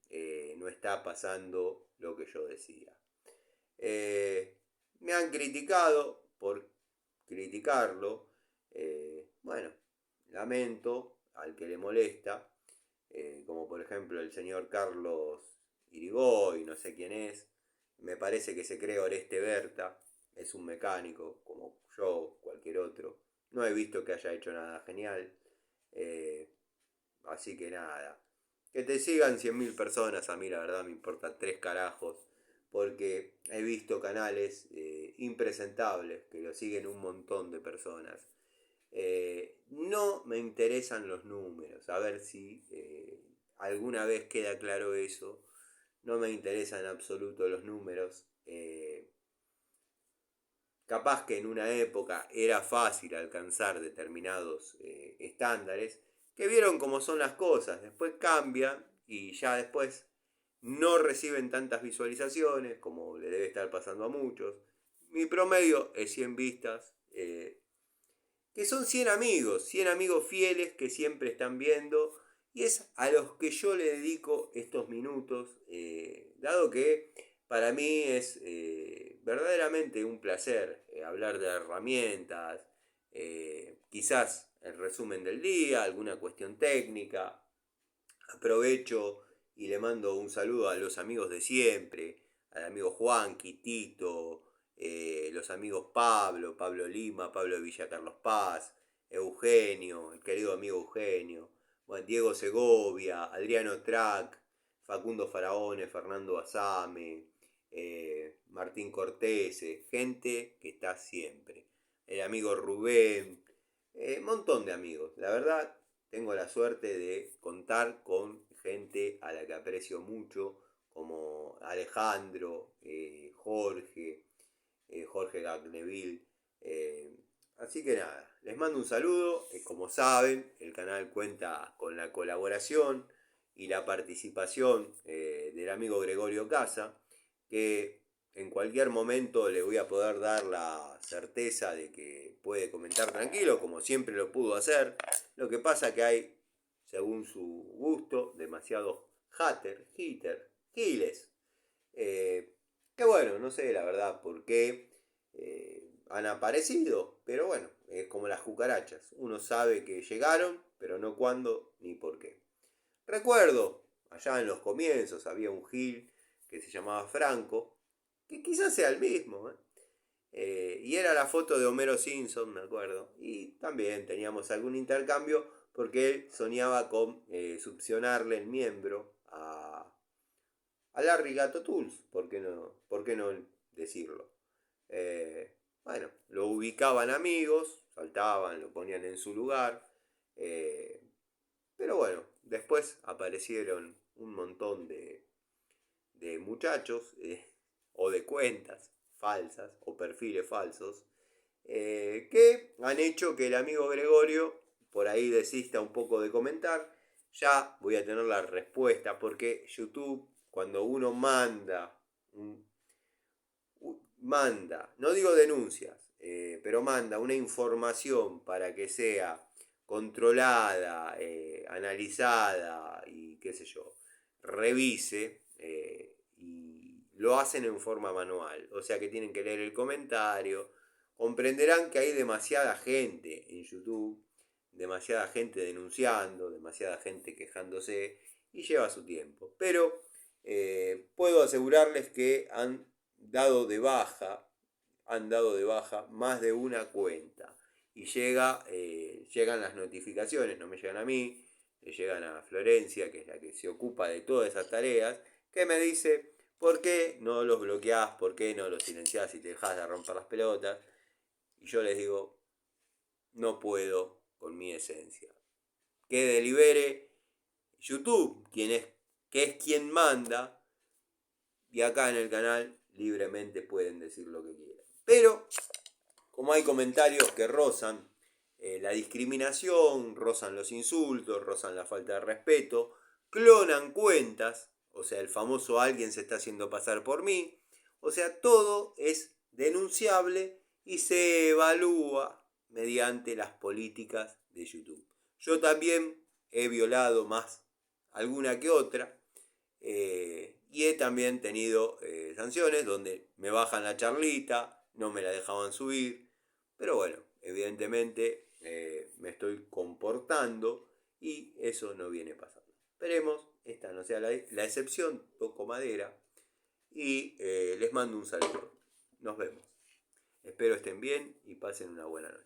no está pasando lo que yo decía. Me han criticado por criticarlo. Bueno, lamento al que le molesta, como por ejemplo el señor Carlos Irigoy, no sé quién es. Me parece que se cree Oreste Berta, es un mecánico como yo, cualquier otro. No he visto que haya hecho nada genial. Así que nada. Que te sigan 100.000 personas, a mí la verdad me importa 3 carajos. Porque he visto canales impresentables que lo siguen un montón de personas. No me interesan los números. A ver si alguna vez queda claro eso. No me interesan en absoluto los números. Capaz que en una época era fácil alcanzar determinados estándares, que vieron cómo son las cosas, después cambian y ya después no reciben tantas visualizaciones como le debe estar pasando a muchos. Mi promedio es 100 vistas, que son 100 amigos fieles que siempre están viendo, y es a los que yo le dedico estos minutos, dado que para mí es verdaderamente un placer hablar de herramientas, quizás el resumen del día, alguna cuestión técnica. Aprovecho y le mando un saludo a los amigos de siempre, al amigo Juan, Tito, los amigos Pablo Lima, Pablo de Villa Carlos Paz, Eugenio, el querido amigo Eugenio, bueno, Diego Segovia, Adriano Trac, Facundo Faraone, Fernando Asame, Martín Cortese, gente que está siempre. El amigo Rubén, montón de amigos. La verdad, tengo la suerte de contar con gente a la que aprecio mucho, como Alejandro, Jorge Gagneville. Así que nada, les mando un saludo. Como saben, el canal cuenta con la colaboración y la participación del amigo Gregorio Casa, que en cualquier momento le voy a poder dar la certeza de que puede comentar tranquilo, como siempre lo pudo hacer. Lo que pasa que hay, según su gusto, demasiados giles. Que bueno, no sé la verdad por qué han aparecido, pero bueno, es como las cucarachas. Uno sabe que llegaron, pero no cuándo ni por qué. Recuerdo, allá en los comienzos había un gil que se llamaba Franco, que quizás sea el mismo, y era la foto de Homero Simpson, me acuerdo. Y también teníamos algún intercambio porque él soñaba con succionarle el miembro a Larry Gato Tools. Por qué no decirlo? Bueno, lo ubicaban amigos, saltaban, lo ponían en su lugar. Pero bueno, después aparecieron un montón de muchachos o de cuentas falsas o perfiles falsos que han hecho que el amigo Gregorio por ahí desista un poco de comentar. Ya voy a tener la respuesta porque YouTube, cuando uno manda, no digo denuncias, pero manda una información para que sea controlada, analizada y qué sé yo, revise, y lo hacen en forma manual. O sea que tienen que leer el comentario. Comprenderán que hay demasiada gente en YouTube, demasiada gente denunciando, demasiada gente quejándose y lleva su tiempo. Pero puedo asegurarles que han dado de baja más de una cuenta. Y llegan las notificaciones, no me llegan a mí, le llegan a Florencia, que es la que se ocupa de todas esas tareas, que me dice, ¿por qué no los bloqueás? ¿Por qué no los silenciás y te dejás de romper las pelotas? Y yo les digo, no puedo con mi esencia. Que delibere YouTube, que es quien manda, y acá en el canal libremente pueden decir lo que quieran. Pero, como hay comentarios que rozan la discriminación, rozan los insultos, rozan la falta de respeto, clonan cuentas, o sea, el famoso alguien se está haciendo pasar por mí, o sea, todo es denunciable y se evalúa mediante las políticas de YouTube. Yo también he violado más alguna que otra, y he también tenido sanciones donde me bajan la charlita, no me la dejaban subir, pero bueno, evidentemente me estoy comportando y eso no viene pasando. Esperemos, esta no sea la excepción, toco madera y les mando un saludo. Nos vemos. Espero estén bien y pasen una buena noche.